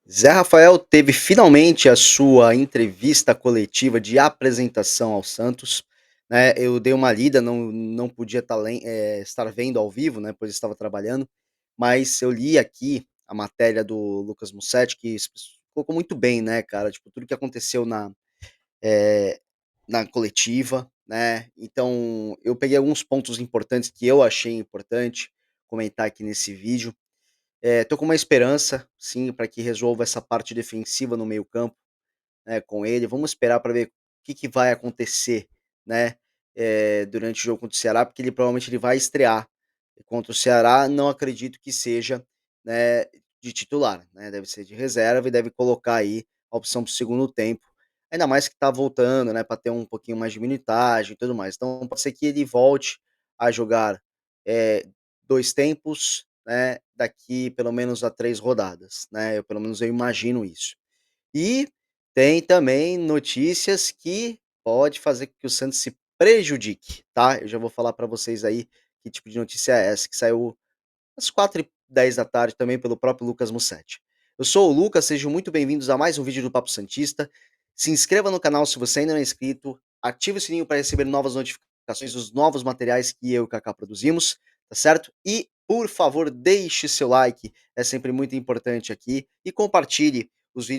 Zé Rafael teve finalmente a sua entrevista coletiva de apresentação ao Santos, né, eu dei uma lida, não podia estar vendo ao vivo, né, pois estava trabalhando, mas eu li aqui a matéria do Lucas Mussetti que colocou muito bem, né, cara, tipo, tudo que aconteceu eh, na coletiva, né, então eu peguei alguns pontos importantes que eu achei importante comentar aqui nesse vídeo. Tô com uma esperança, sim, para que resolva essa parte defensiva no meio-campo, né, com ele. Vamos esperar para ver o que vai acontecer, né, durante o jogo contra o Ceará, porque ele provavelmente vai estrear contra o Ceará. Não acredito que seja, né, de titular, né, deve ser de reserva e deve colocar aí a opção para o segundo tempo. Ainda mais que tá voltando, né, para ter um pouquinho mais de minutagem e tudo mais. Então pode ser que ele volte a jogar, eh, 2 tempos, né, daqui pelo menos a 3 rodadas, né, pelo menos eu imagino isso. E tem também notícias que pode fazer com que o Santos se prejudique, tá? Eu já vou falar para vocês aí que tipo de notícia é essa, que saiu às 4h10 também pelo próprio Lucas Mussetti. Eu sou o Lucas, sejam muito bem-vindos a mais um vídeo do Papo Santista. Se inscreva no canal se você ainda não é inscrito, ative o sininho para receber novas notificações dos novos materiais que eu e o Kaká produzimos, tá certo? E, por favor, deixe seu like, é sempre muito importante aqui, e compartilhe os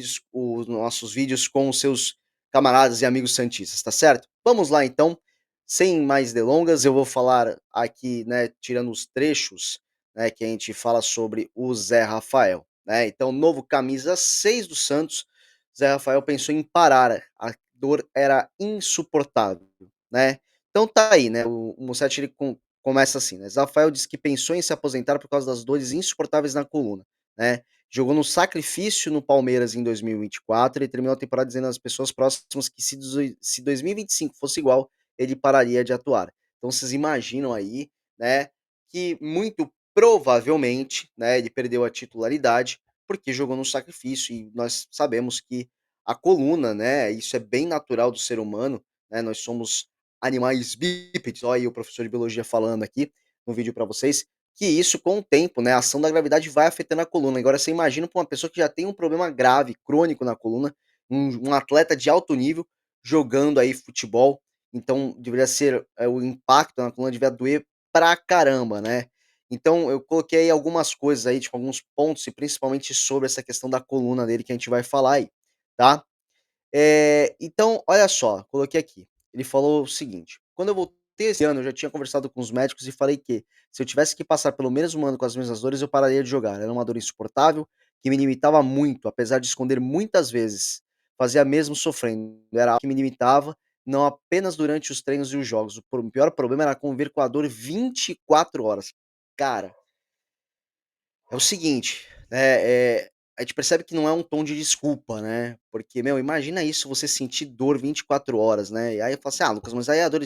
nossos vídeos com os seus camaradas e amigos santistas, tá certo? Vamos lá então, sem mais delongas, eu vou falar aqui, né, tirando os trechos, né, que a gente fala sobre o Zé Rafael, né. Então, novo camisa 6 do Santos, Zé Rafael pensou em parar, a dor era insuportável, né. Então tá aí, né, o Mussetti ele começa assim, né: "Zé Rafael disse que pensou em se aposentar por causa das dores insuportáveis na coluna, né. Jogou no sacrifício no Palmeiras em 2024 e terminou a temporada dizendo às pessoas próximas que se 2025 fosse igual, ele pararia de atuar". Então vocês imaginam aí, né, que muito provavelmente, né, ele perdeu a titularidade, porque jogou no sacrifício e nós sabemos que a coluna, né, isso é bem natural do ser humano, né, nós somos animais bípedes, olha aí o professor de biologia falando aqui no vídeo para vocês, que isso com o tempo, né, a ação da gravidade vai afetando a coluna. Agora você imagina para uma pessoa que já tem um problema grave, crônico na coluna, um atleta de alto nível jogando aí futebol, então deveria ser, o impacto na coluna devia doer pra caramba, né. Então eu coloquei aí algumas coisas aí, tipo, alguns pontos e principalmente sobre essa questão da coluna dele que a gente vai falar aí, tá. Então olha só, coloquei aqui, ele falou o seguinte: "Quando eu voltei esse ano, eu já tinha conversado com os médicos e falei que, se eu tivesse que passar pelo mesmo ano com as mesmas dores, eu pararia de jogar. Era uma dor insuportável, que me limitava muito, apesar de esconder muitas vezes. Fazia mesmo sofrendo, era algo que me limitava, não apenas durante os treinos e os jogos. O pior problema era conviver com a dor 24 horas". Cara, é o seguinte, né, a gente percebe que não é um tom de desculpa, né, porque, meu, imagina isso, você sentir dor 24 horas, né, e aí fala assim: "Ah, Lucas, mas aí a dor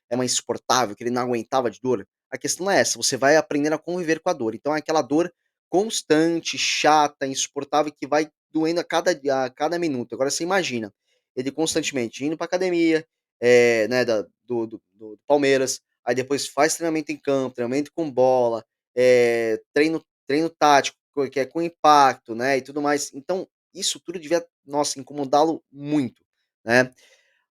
é uma insuportável, que ele não aguentava de dor". A questão não é essa, você vai aprendendo a conviver com a dor. Então é aquela dor constante, chata, insuportável, que vai doendo a cada minuto. Agora você imagina, ele constantemente indo pra academia, né, do Palmeiras, aí depois faz treinamento em campo, treinamento com bola, treino tático, que é com impacto, né, e tudo mais. Então, isso tudo devia, nossa, incomodá-lo muito, né.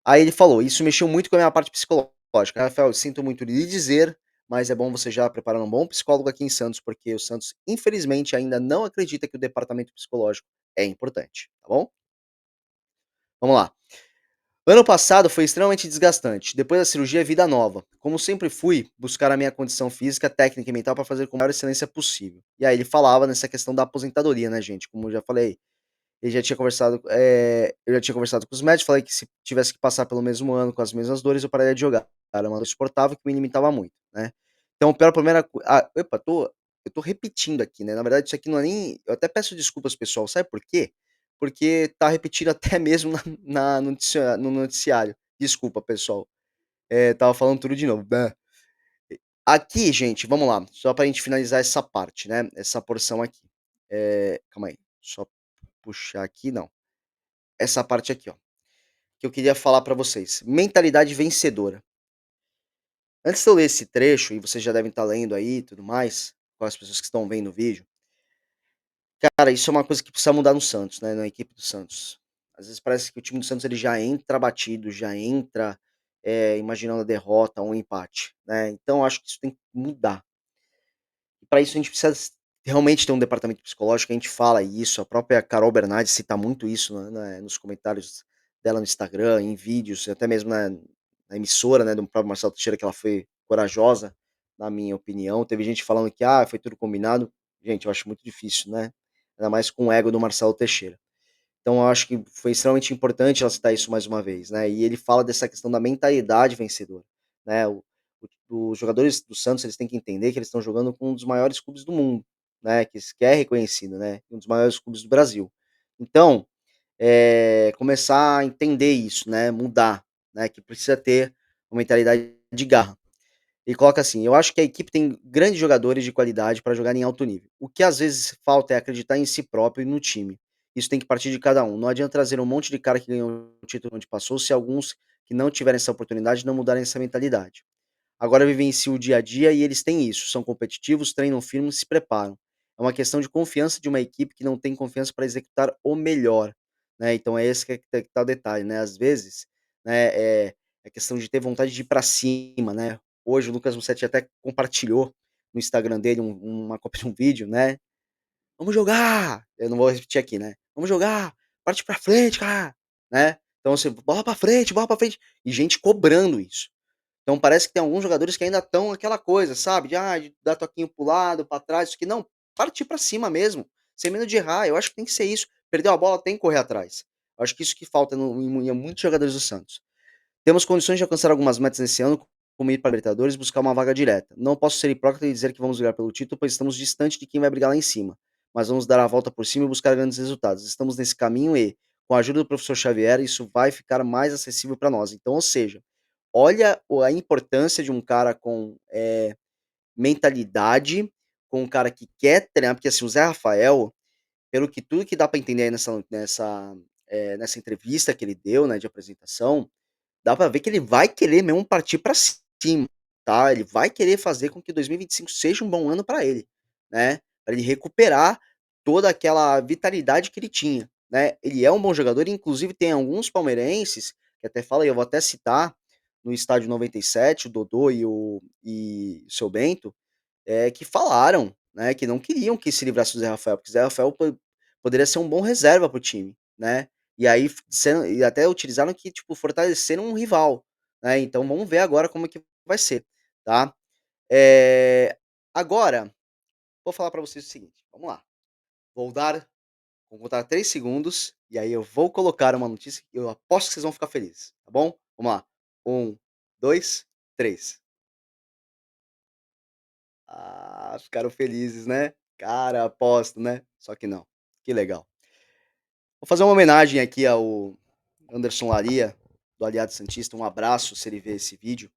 Aí ele falou: "Isso mexeu muito com a minha parte psicológica. Rafael, sinto muito lhe dizer, mas é bom você já preparar um bom psicólogo aqui em Santos, porque o Santos, infelizmente, ainda não acredita que o departamento psicológico é importante, tá bom? Vamos lá. Ano passado foi extremamente desgastante. Depois da cirurgia, vida nova. Como sempre fui buscar a minha condição física, técnica e mental para fazer com a maior excelência possível". E aí ele falava nessa questão da aposentadoria, né, gente, como eu já falei. Eu já tinha conversado com os médicos, falei que se tivesse que passar pelo mesmo ano com as mesmas dores, eu pararia de jogar. Era uma dor insuportável que me limitava muito, né. Então o pior problema era epa, eu tô repetindo aqui, né, na verdade isso aqui não é nem, eu até peço desculpas pessoal, sabe por quê? Porque tá repetido até mesmo no noticiário. Desculpa pessoal, estava falando tudo de novo. Bã. Aqui gente, vamos lá, só pra gente finalizar essa parte, né, essa porção aqui. Calma aí, só puxar aqui, não. Essa parte aqui, ó, que eu queria falar pra vocês. Mentalidade vencedora. Antes de eu ler esse trecho, e vocês já devem estar lendo aí e tudo mais, com as pessoas que estão vendo o vídeo, Cara, isso é uma coisa que precisa mudar no Santos, né, na equipe do Santos. Às vezes parece que o time do Santos ele já entra batido, já entra, imaginando a derrota ou um empate, né, então eu acho que isso tem que mudar. E pra isso a gente precisa realmente ter um departamento psicológico, a gente fala isso, a própria Carol Bernardes cita muito isso nos comentários dela no Instagram, em vídeos, até mesmo na emissora, né, do próprio Marcelo Teixeira, que ela foi corajosa, na minha opinião. Teve gente falando que: "Ah, foi tudo combinado". Gente, eu acho muito difícil, né, ainda mais com o ego do Marcelo Teixeira. Então eu acho que foi extremamente importante ela citar isso mais uma vez, né, e ele fala dessa questão da mentalidade vencedora, né, os jogadores do Santos, eles têm que entender que eles estão jogando com um dos maiores clubes do mundo, né, que é reconhecido, né, um dos maiores clubes do Brasil. Então, começar a entender isso, né, mudar, né, que precisa ter uma mentalidade de garra. E coloca assim: "Eu acho que a equipe tem grandes jogadores de qualidade para jogar em alto nível. O que às vezes falta é acreditar em si próprio e no time. Isso tem que partir de cada um. Não adianta trazer um monte de cara que ganhou o título onde passou, se alguns que não tiverem essa oportunidade não mudarem essa mentalidade. Agora vivenciam o dia a dia e eles têm isso, são competitivos, treinam firme e se preparam. É uma questão de confiança de uma equipe que não tem confiança para executar o melhor, né, então é esse que tá o detalhe, né, às vezes, né, é questão de ter vontade de ir para cima, né. Hoje o Lucas Mussetti até compartilhou no Instagram dele uma cópia de um vídeo, né: "Vamos jogar!", eu não vou repetir aqui, né, "Vamos jogar, parte pra frente cara", né, então assim, bola pra frente", e gente cobrando isso. Então parece que tem alguns jogadores que ainda estão aquela coisa, sabe, de dar toquinho para o lado, para trás, isso aqui não, partir para cima mesmo, sem medo de errar, eu acho que tem que ser isso, perdeu a bola tem que correr atrás. Eu acho que isso que falta no em muitos jogadores do Santos. Temos condições de alcançar algumas metas nesse ano, como ir para a Libertadores e buscar uma vaga direta. Não posso ser hipócrita e dizer que vamos brigar pelo título, pois estamos distante de quem vai brigar lá em cima. Mas vamos dar a volta por cima e buscar grandes resultados. Estamos nesse caminho e, com a ajuda do professor Xavier, isso vai ficar mais acessível para nós. Então, ou seja, olha a importância de um cara com mentalidade, com um cara que quer treinar, porque assim, o Zé Rafael, pelo que tudo que dá para entender aí nessa entrevista que ele deu, né, de apresentação, dá pra ver que ele vai querer mesmo partir pra cima, tá, ele vai querer fazer com que 2025 seja um bom ano pra ele, né, pra ele recuperar toda aquela vitalidade que ele tinha, né. Ele é um bom jogador e inclusive tem alguns palmeirenses que até fala e eu vou até citar, no estádio 97, o Dodô e o Seu Bento, que falaram, né, que não queriam que se livrasse do Zé Rafael, porque o Zé Rafael poderia ser um bom reserva para o time, né. E aí e até utilizaram que, tipo, fortaleceram um rival, né, então vamos ver agora como é que vai ser, tá. Agora, vou falar para vocês o seguinte, vamos lá, vou contar 3 segundos, e aí eu vou colocar uma notícia que eu aposto que vocês vão ficar felizes, tá bom? Vamos lá, 1, 2, 3. Ah, ficaram felizes, né. Cara, aposto, né. Só que não. Que legal. Vou fazer uma homenagem aqui ao Anderson Laria, do Aliado Santista, um abraço se ele ver esse vídeo,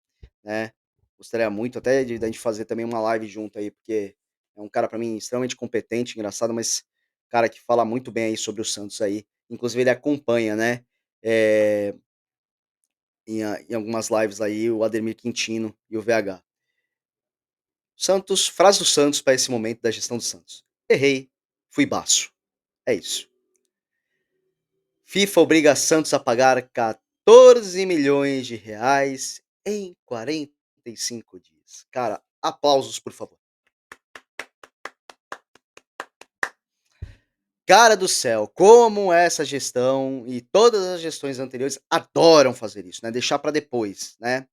né. Gostaria muito até de da gente fazer também uma live junto aí, porque é um cara pra mim extremamente competente, engraçado, mas cara que fala muito bem aí sobre o Santos aí. Inclusive ele acompanha, né, eh, em algumas lives aí o Ademir Quintino e o VH. Santos, frase do Santos para esse momento da gestão do Santos: "Errei, fui baço". É isso. FIFA obriga Santos a pagar 14 milhões de reais em 45 dias. Cara, aplausos, por favor. Cara do céu, como essa gestão e todas as gestões anteriores adoram fazer isso, né, deixar para depois, né.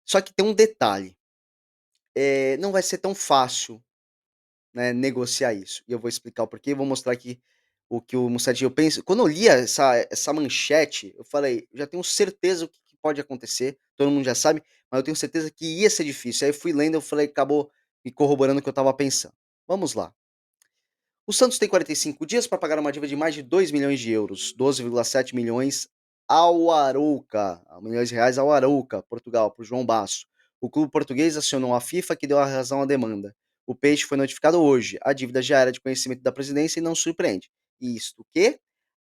Só que tem um detalhe, não vai ser tão fácil, né, negociar isso. E eu vou explicar o porquê e vou mostrar aqui o que o Mussati eu penso quando eu li essa manchete, eu falei: "Já tenho certeza o que que pode acontecer", todo mundo já sabe, mas eu tenho certeza que ia ser difícil. Aí eu fui lendo, eu falei acabou me corroborando o que eu estava pensando. Vamos lá. O Santos tem 45 dias para pagar uma dívida de mais de 2 milhões de euros, 12,7 milhões ao Arouca, milhões de reais ao Arouca, Portugal, para o João Basso. O clube português acionou a FIFA que deu a razão à demanda. O Peixe foi notificado hoje. A dívida já era de conhecimento da presidência e não surpreende. Isto que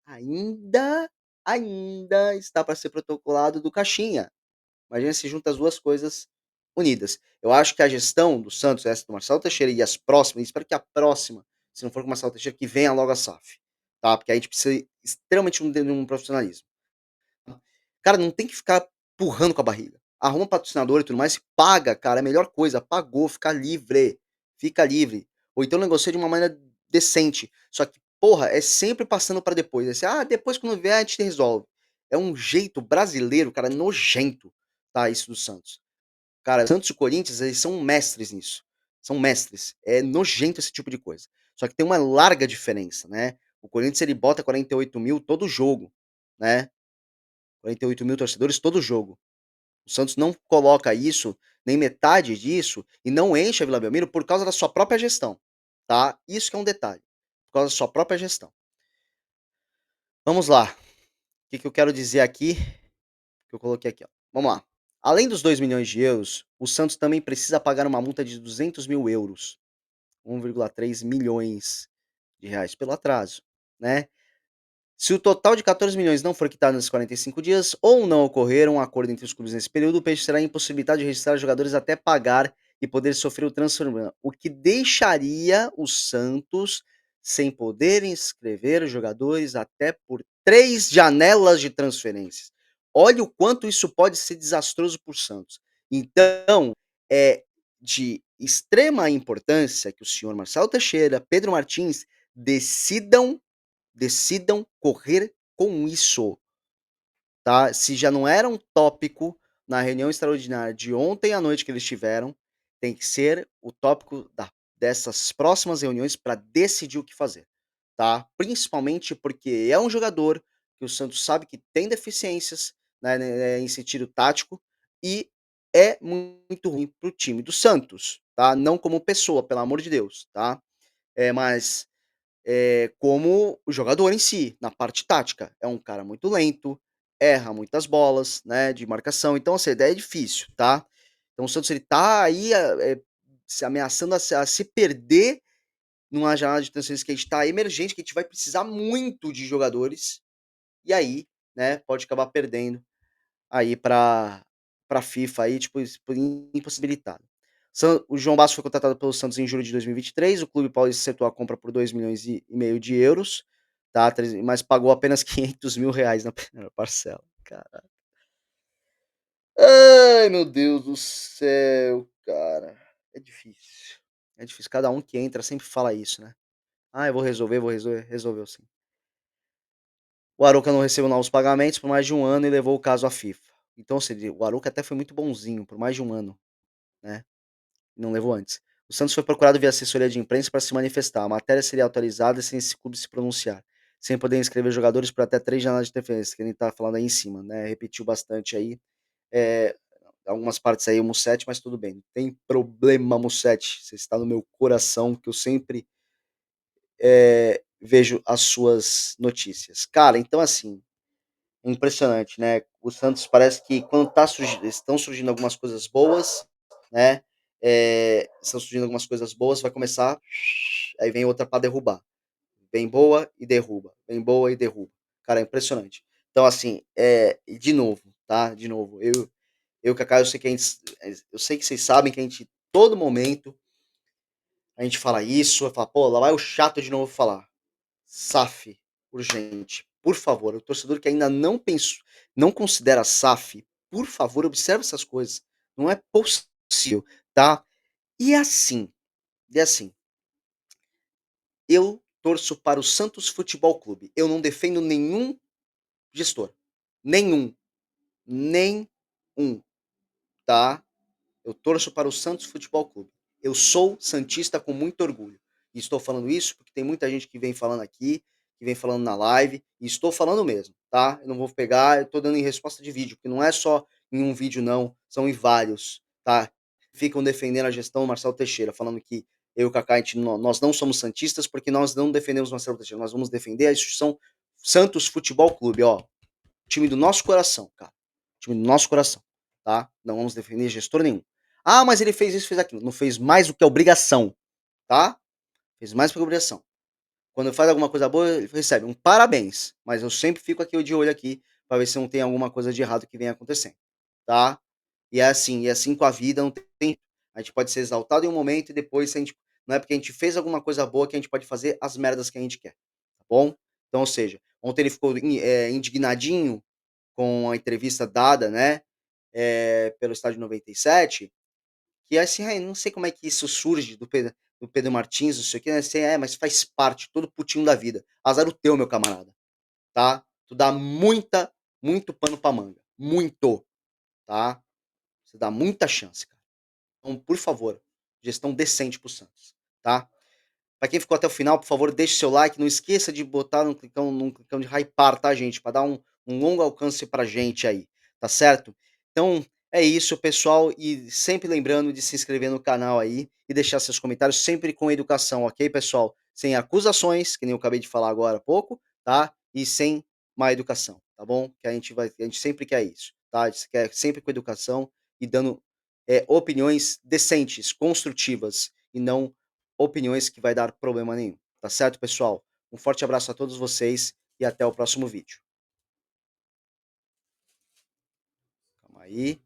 ainda está para ser protocolado do Caixinha. Imagina se junta as 2 coisas unidas. Eu acho que a gestão do Santos, essa do Marcelo Teixeira e as próximas, espero que a próxima se não for com o Marcelo Teixeira, que venha logo a SAF, tá? Porque a gente precisa extremamente de um profissionalismo. Cara, não tem que ficar empurrando com a barriga. Arruma patrocinador e tudo mais, paga, cara, é a melhor coisa. Pagou, fica livre. Fica livre. Ou então negocia de uma maneira decente. Só que, porra, é sempre passando pra depois. É assim, depois quando vier a gente resolve. É um jeito brasileiro, cara, nojento, tá? Isso do Santos. Cara, Santos e Corinthians, eles são mestres nisso. São mestres. É nojento esse tipo de coisa. Só que tem uma larga diferença, né? O Corinthians ele bota 48 mil todo jogo, né? 48 mil torcedores todo jogo. O Santos não coloca isso, nem metade disso, e não enche a Vila Belmiro por causa da sua própria gestão, tá? Isso que é um detalhe, por causa da sua própria gestão. Vamos lá, o que, que eu quero dizer aqui, que eu coloquei aqui, ó. Vamos lá. Além dos 2 milhões de euros, o Santos também precisa pagar uma multa de 200 mil euros, 1,3 milhões de reais pelo atraso, né? Se o total de 14 milhões não for quitado nesses 45 dias ou não ocorrer um acordo entre os clubes nesse período, o Peixe será impossibilitado de registrar jogadores até pagar e poder sofrer o transfer ban, o que deixaria o Santos sem poder inscrever jogadores até por 3 janelas de transferências. Olha o quanto isso pode ser desastroso para o Santos. Então, é de extrema importância que o senhor Marcelo Teixeira, Pedro Martins decidam correr com isso, tá? Se já não era um tópico na reunião extraordinária de ontem à noite que eles tiveram, tem que ser o tópico dessas próximas reuniões para decidir o que fazer, tá? Principalmente porque é um jogador que o Santos sabe que tem deficiências, né, em sentido tático e é muito ruim para o time do Santos, tá? Não como pessoa, pelo amor de Deus, tá? Mas como o jogador em si, na parte tática. É um cara muito lento, erra muitas bolas, né, de marcação, então assim, a ideia é difícil, tá. Então o Santos ele tá aí, se ameaçando a se perder numa janela de transferências que a gente tá emergente, que a gente vai precisar muito de jogadores, e aí, né, pode acabar perdendo aí pra FIFA aí, tipo, impossibilitado. O João Basso foi contratado pelo Santos em julho de 2023, o clube paulista acertou a compra por 2,5 milhões de euros, tá, mas pagou apenas 500 mil reais na primeira parcela, cara. Ai, meu Deus do céu, cara. É difícil, é difícil. Cada um que entra sempre fala isso, né. "Ah, eu vou resolver", resolveu sim. O Arouca não recebeu novos pagamentos por mais de um ano e levou o caso à FIFA. Então, ou seja, o Arouca até foi muito bonzinho por mais de um ano, né, não levou antes. O Santos foi procurado via assessoria de imprensa para se manifestar. A matéria seria autorizada sem esse clube se pronunciar, sem poder inscrever jogadores por até 3 janelas de interferência, que ele tá falando aí em cima, né, repetiu bastante aí, eh, algumas partes aí o Mussetti, mas tudo bem, não tem problema Mussetti, você está no meu coração que eu sempre, vejo as suas notícias. Cara, então assim, é impressionante, né, o Santos parece que quando estão surgindo algumas coisas boas, né, estão surgindo algumas coisas boas, vai começar, aí vem outra para derrubar. Vem boa e derruba, vem boa e derruba. Cara, é impressionante. Então assim, de novo, tá, de novo, eu e Cacá, eu sei que a gente eu sei que vocês sabem que a gente todo momento, a gente fala isso, fala: "Pô, lá vai o chato de novo falar". SAF, urgente, por favor, o torcedor que ainda não pensou, não considera SAF, por favor, observe essas coisas, não é possível, tá. E assim, e assim, eu torço para o Santos Futebol Clube, eu não defendo nenhum gestor, nenhum, nenhum, tá. Eu torço para o Santos Futebol Clube. Eu sou santista com muito orgulho. E estou falando isso porque tem muita gente que vem falando aqui, que vem falando na live, e estou falando mesmo, tá? Eu não vou pegar, eu tô dando em resposta de vídeo, porque não é só em um vídeo não, são em vários, tá? Ficam defendendo a gestão Marcelo Teixeira, falando que eu e o Kaká, nós não somos santistas porque nós não defendemos Marcelo Teixeira, nós vamos defender a instituição Santos Futebol Clube, ó. Time do nosso coração, cara. Time do nosso coração, tá? Não vamos defender gestor nenhum. Ah, mas ele fez isso, fez aquilo. Não fez mais do que a obrigação, tá? Fez mais do que a obrigação. Quando faz alguma coisa boa, ele recebe um parabéns. Mas eu sempre fico aqui de olho aqui para ver se não tem alguma coisa de errado que venha acontecendo, tá? E é assim com a vida, não tem. A gente pode ser exaltado em um momento e depois, se a gente não é porque a gente fez alguma coisa boa que a gente pode fazer as merdas que a gente quer, tá bom? Então, ou seja, ontem ele ficou indignadinho com a entrevista dada, né, pelo Estádio 97, que assim, ai, não sei como é que isso surge do Pedro Martins, não sei o quê, né, assim, mas faz parte, todo putinho da vida. Azar o teu, meu camarada, tá? Tu dá muito pano pra manga, muito, tá? Você dá muita chance, cara. Então, por favor, gestão decente para o Santos, tá? Pra quem ficou até o final, por favor, deixe seu like, não esqueça de botar num clicão de hypar, tá, gente? Pra dar um longo alcance pra gente aí, tá certo? Então, é isso, pessoal, e sempre lembrando de se inscrever no canal aí e deixar seus comentários sempre com educação, ok, pessoal? Sem acusações, que nem eu acabei de falar agora há pouco, tá? E sem má educação, tá bom? Que a gente sempre quer isso, tá? A gente quer sempre com educação e dando, opiniões decentes, construtivas e não opiniões que vai dar problema nenhum. Tá certo, pessoal? Um forte abraço a todos vocês e até o próximo vídeo. Calma aí.